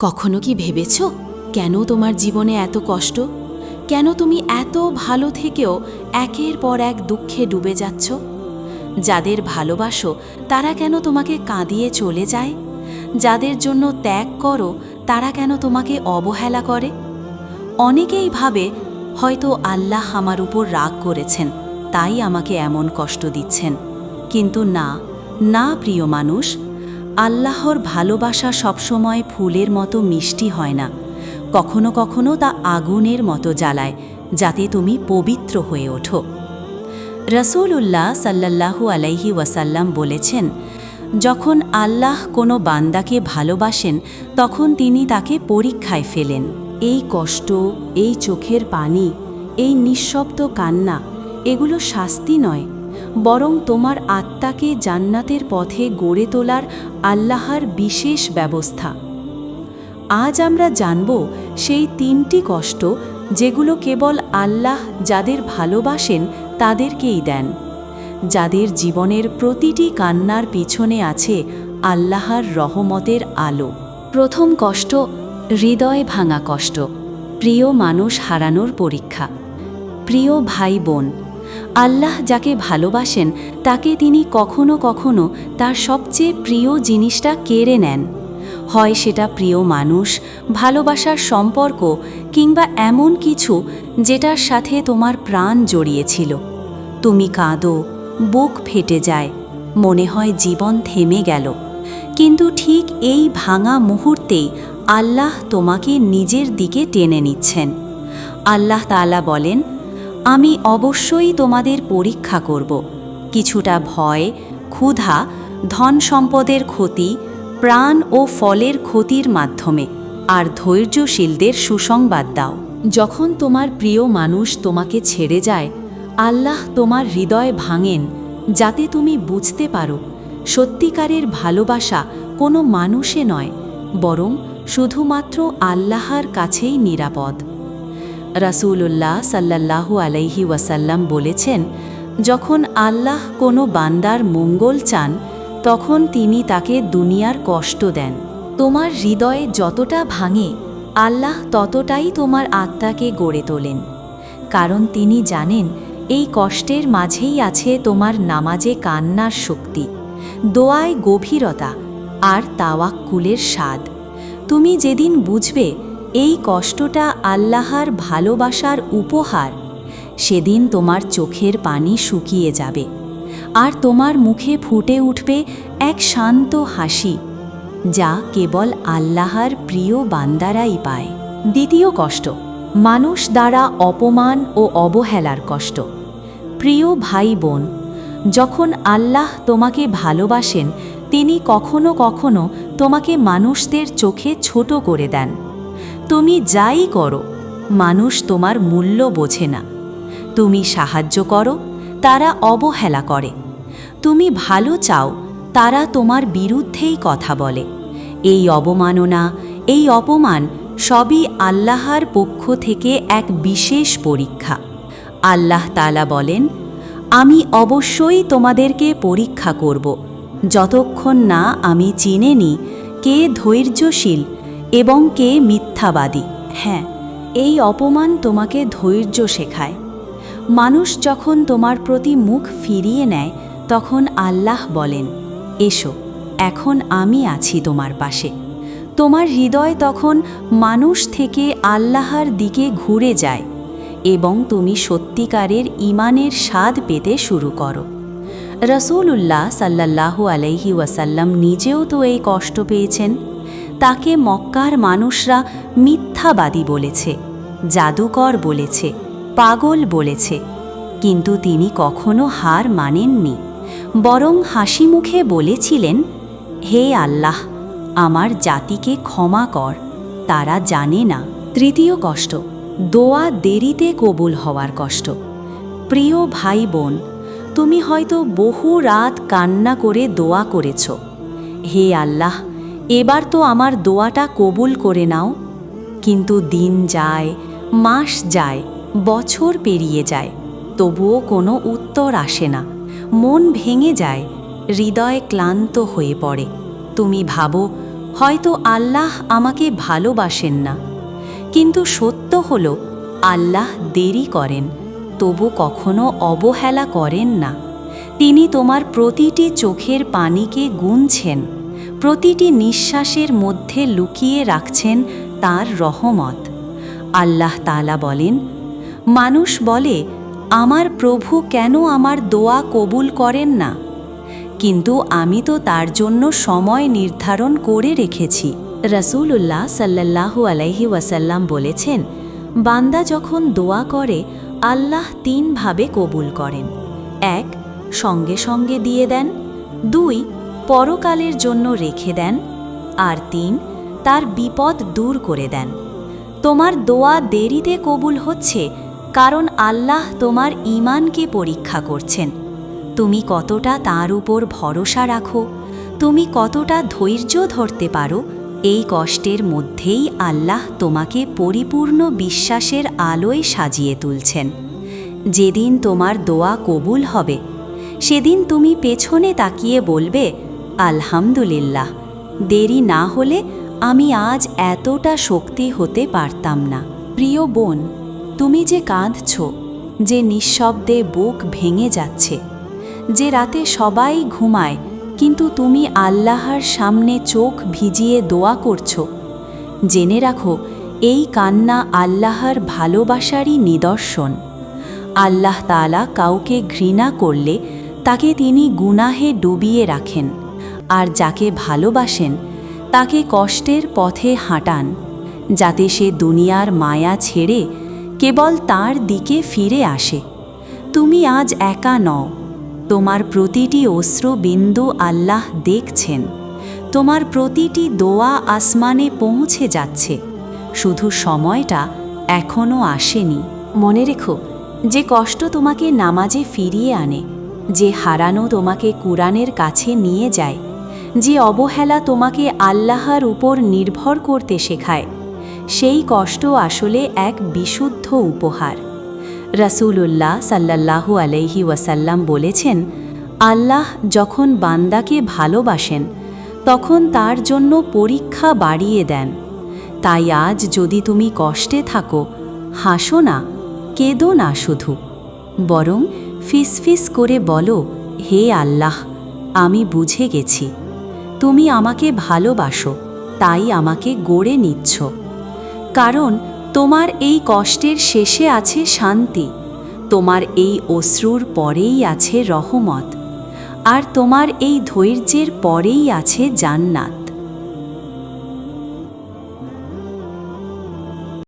কখনো কি ভেবেছ কেন তোমার জীবনে এত কষ্ট? কেন তুমি এত ভালো থেকেও একের পর এক দুঃখে ডুবে যাচ্ছ? যাদের ভালোবাসো তারা কেন তোমাকে কাঁদিয়ে চলে যায়? যাদের জন্য ত্যাগ করো তারা কেন তোমাকে অবহেলা করে? অনেকেই ভাবে হয়তো আল্লাহ আমার উপর রাগ করেছেন, তাই আমাকে এমন কষ্ট দিচ্ছেন। কিন্তু না, না প্রিয় মানুষ, আল্লাহর ভালোবাসা সবসময় ফুলের মতো মিষ্টি হয় না। কখনো কখনো তা আগুনের মতো জ্বালায়, যাতে তুমি পবিত্র হয়ে ওঠো। রাসূলুল্লাহ সাল্লাল্লাহু আলাইহি ওয়াসাল্লাম বলেছেন, যখন আল্লাহ কোনো বান্দাকে ভালোবাসেন তখন তিনি তাকে পরীক্ষায় ফেলেন। এই কষ্ট, এই চোখের পানি, এই নিঃশব্দ কান্না, এগুলো শাস্তি নয়, বরং তোমার আত্মাকে জান্নাতের পথে গড়ে তোলার আল্লাহর বিশেষ ব্যবস্থা। আজ আমরা জানব সেই 3টি কষ্ট যেগুলো কেবল আল্লাহ যাদের ভালোবাসেন তাদেরকেই দেন, যাদের জীবনের প্রতিটি কান্নার পিছনে আছে আল্লাহর রহমতের আলো। প্রথম কষ্ট, হৃদয় ভাঙা কষ্ট, প্রিয় মানুষ হারানোর পরীক্ষা। প্রিয় ভাই বোন, আল্লাহ যাকে ভালোবাসেন তাকে তিনি কখনো কখনো তার সবচেয়ে প্রিয় জিনিসটা কেড়ে নেন। হয় সেটা প্রিয় মানুষ, ভালোবাসার সম্পর্ক, কিংবা এমন কিছু যেটার সাথে তোমার প্রাণ জড়িয়েছিল। তুমি কাঁদো, বুক ফেটে যায়, মনে হয় জীবন থেমে গেল। কিন্তু ঠিক এই ভাঙা মুহূর্তেই আল্লাহ তোমাকে নিজের দিকে টেনে নিচ্ছেন। আল্লাহ তাআলা বলেন, আমি অবশ্যই তোমাদের পরীক্ষা করব। কিছুটা ভয়, ক্ষুধা, ধন সম্পদের ক্ষতি, প্রাণ ও ফলের ক্ষতির মাধ্যমে, আর ধৈর্যশীলদের সুসংবাদ দাও। যখন তোমার প্রিয় মানুষ তোমাকে ছেড়ে যায়, আল্লাহ তোমার হৃদয় ভাঙেন, যাতে তুমি বুঝতে পারো সত্যিকারের ভালোবাসা কোনো মানুষে নয়, বরং শুধুমাত্র আল্লাহর কাছেই নিরাপদ। রাসূলুল্লাহ সাল্লাল্লাহু আলাইহি ওয়াসাল্লাম বলেছেন, যখন আল্লাহ কোনো বান্দার মঙ্গল চান তখন তিনি তাকে দুনিয়ার কষ্ট দেন। তোমার হৃদয়ে যতটা ভাঙে, আল্লাহ ততটাই তোমার আত্মাকে গড়ে তোলেন, কারণ তিনি জানেন এই কষ্টের মাঝেই আছে তোমার নামাজে কান্নার শক্তি, দোয়ায় গভীরতা, আর তাওয়াক্কুলের স্বাদ। তুমি যেদিন বুঝবে এই কষ্টটা আল্লাহর ভালোবাসার উপহার, সেদিন তোমার চোখের পানি শুকিয়ে যাবে, আর তোমার মুখে ফুটে উঠবে এক শান্ত হাসি, যা কেবল আল্লাহর প্রিয় বান্দারাই পায়। দ্বিতীয় কষ্ট, মানুষ দ্বারা অপমান ও অবহেলার কষ্ট। প্রিয় ভাই বোন, যখন আল্লাহ তোমাকে ভালোবাসেন তিনি কখনো কখনো তোমাকে মানুষদের চোখে ছোট করে দেন। তুমি যাই করো, মানুষ তোমার মূল্য বোঝে না। তুমি সাহায্য করো, তারা অবহেলা করে। তুমি ভালো চাও, তারা তোমার বিরুদ্ধেই কথা বলে। এই অবমাননা, এই অপমান সবই আল্লাহর পক্ষ থেকে এক বিশেষ পরীক্ষা। আল্লাহ তাআলা বলেন, আমি অবশ্যই তোমাদেরকে পরীক্ষা করব, যতক্ষণ না আমি চিনে নিই কে ধৈর্যশীল এবং কে মিথ্যাবাদী। হ্যাঁ, এই অপমান তোমাকে ধৈর্য শেখায়। মানুষ যখন তোমার প্রতি মুখ ফিরিয়ে নেয় তখন আল্লাহ বলেন, এসো, এখন আমি আছি তোমার পাশে। তোমার হৃদয় তখন মানুষ থেকে আল্লাহর দিকে ঘুরে যায় এবং তুমি সত্যিকারের ঈমানের স্বাদ পেতে শুরু করো। রাসূলুল্লাহ সাল্লাল্লাহু আলাইহি ওয়াসাল্লাম নিজেও তো এই কষ্ট পেয়েছেন। তাকে মক্কার মানুষরা মিথ্যাবাদী বলেছে, জাদুকর বলেছে, পাগল বলেছে, কিন্তু তিনি কখনো হার মানেননি, বরং হাসি মুখে বলেছিলেন, হে আল্লাহ, আমার জাতিকে ক্ষমা কর, তারা জানে না। তৃতীয় কষ্ট, দোয়া দেরিতে কবুল হওয়ার কষ্ট। প্রিয় ভাই বোন, তুমি হয়তো বহু রাত কান্না করে দোয়া করেছ, হে আল্লাহ, এবার তো আমার দোয়াটা কবুল করে নাও। কিন্তু দিন যায়, মাস যায়, বছর পেরিয়ে যায়, তবুও কোনো উত্তর আসে না। মন ভেঙে যায়, হৃদয় ক্লান্ত হয়ে পড়ে। তুমি ভাবো হয়তো আল্লাহ আমাকে ভালোবাসেন না, কিন্তু সত্য হল আল্লাহ দেরি করেন, তবু কখনো অবহেলা করেন না। তিনি তোমার প্রতিটি চোখের পানিকে গুনছেন, প্রতিটি নিঃশ্বাসের মধ্যে লুকিয়ে রাখছেন তার রহমত। আল্লাহ তাআলা বলেন, মানুষ বলে, আমার প্রভু কেন আমার দোয়া কবুল করেন না? কিন্তু আমি তো তার জন্য সময় নির্ধারণ করে রেখেছি। রাসূলুল্লাহ সাল্লাল্লাহু আলাইহি ওয়াসাল্লাম বলেছেন, বান্দা যখন দোয়া করে আল্লাহ তিনভাবে কবুল করেন। 1, সঙ্গে সঙ্গে দিয়ে দেন। 2, পরকালের জন্য রেখে দেন। আর 3, তার বিপদ দূর করে দেন। তোমার দোয়া দেরিতে কবুল হচ্ছে কারণ আল্লাহ তোমার ঈমানকে পরীক্ষা করছেন। তুমি কতটা তার উপর ভরসা রাখো, তুমি কতটা ধৈর্য ধরতে পারো, এই কষ্টের মধ্যেই আল্লাহ তোমাকে পরিপূর্ণ বিশ্বাসের আলোয় সাজিয়ে তুলছেন। যেদিন তোমার দোয়া কবুল হবে, সেদিন তুমি পেছনে তাকিয়ে বলবে, আলহামদুলিল্লাহ, দেরি না হলে আমি আজ এতটা শক্তি হতে পারতাম না। প্রিয় বোন, তুমি যে কাঁদছ, যে নিঃশব্দে বুক ভেঙে যাচ্ছে, যে রাতে সবাই ঘুমায় কিন্তু তুমি আল্লাহর সামনে চোখ ভিজিয়ে দোয়া করছো, জেনে রাখো এই কান্না আল্লাহর ভালোবাসারই নিদর্শন। আল্লাহ তাআলা কাউকে ঘৃণা করলে তাকে তিনি গুনাহে ডুবিয়ে রাখেন, আর যাকে ভালোবাসেন তাকে কষ্টের পথে হাঁটান, যাতে সে দুনিয়ার মায়া ছেড়ে কেবল তার দিকে ফিরে আসে। তুমি আজ একা নও, তোমার প্রতিটি অশ্রু বিন্দু আল্লাহ দেখছেন, তোমার প্রতিটি দোয়া আসমানে পৌঁছে যাচ্ছে। শুধু সময়টা এখনও আসেনি। মনে রেখো, যে কষ্ট তোমাকে নামাজে ফিরিয়ে আনে, যে হারানো তোমাকে কুরআনের কাছে নিয়ে যায়, যে অবহেলা তোমাকে আল্লাহর উপর নির্ভর করতে শেখায়, সেই কষ্ট আসলে এক বিশুদ্ধ উপহার। রাসূলুল্লাহ সাল্লাল্লাহু আলাইহি ওয়াসাল্লাম বলেছেন, আল্লাহ যখন বান্দাকে ভালোবাসেন তখন তার জন্য পরীক্ষা বাড়িয়ে দেন। তাই আজ যদি তুমি কষ্টে থাকো, হাসো না, কেঁদো না শুধু, বরং ফিসফিস করে বলো, হে আল্লাহ, আমি বুঝে গেছি তুমি আমাকে ভালোবাসো, তাই আমাকে গড়ে নিচ্ছ। কারণ তোমার এই কষ্টের শেষে আছে শান্তি, তোমার এই অশ্রুর পরেই আছে রহমত, আর তোমার এই ধৈর্যের পরেই আছে জান্নাত।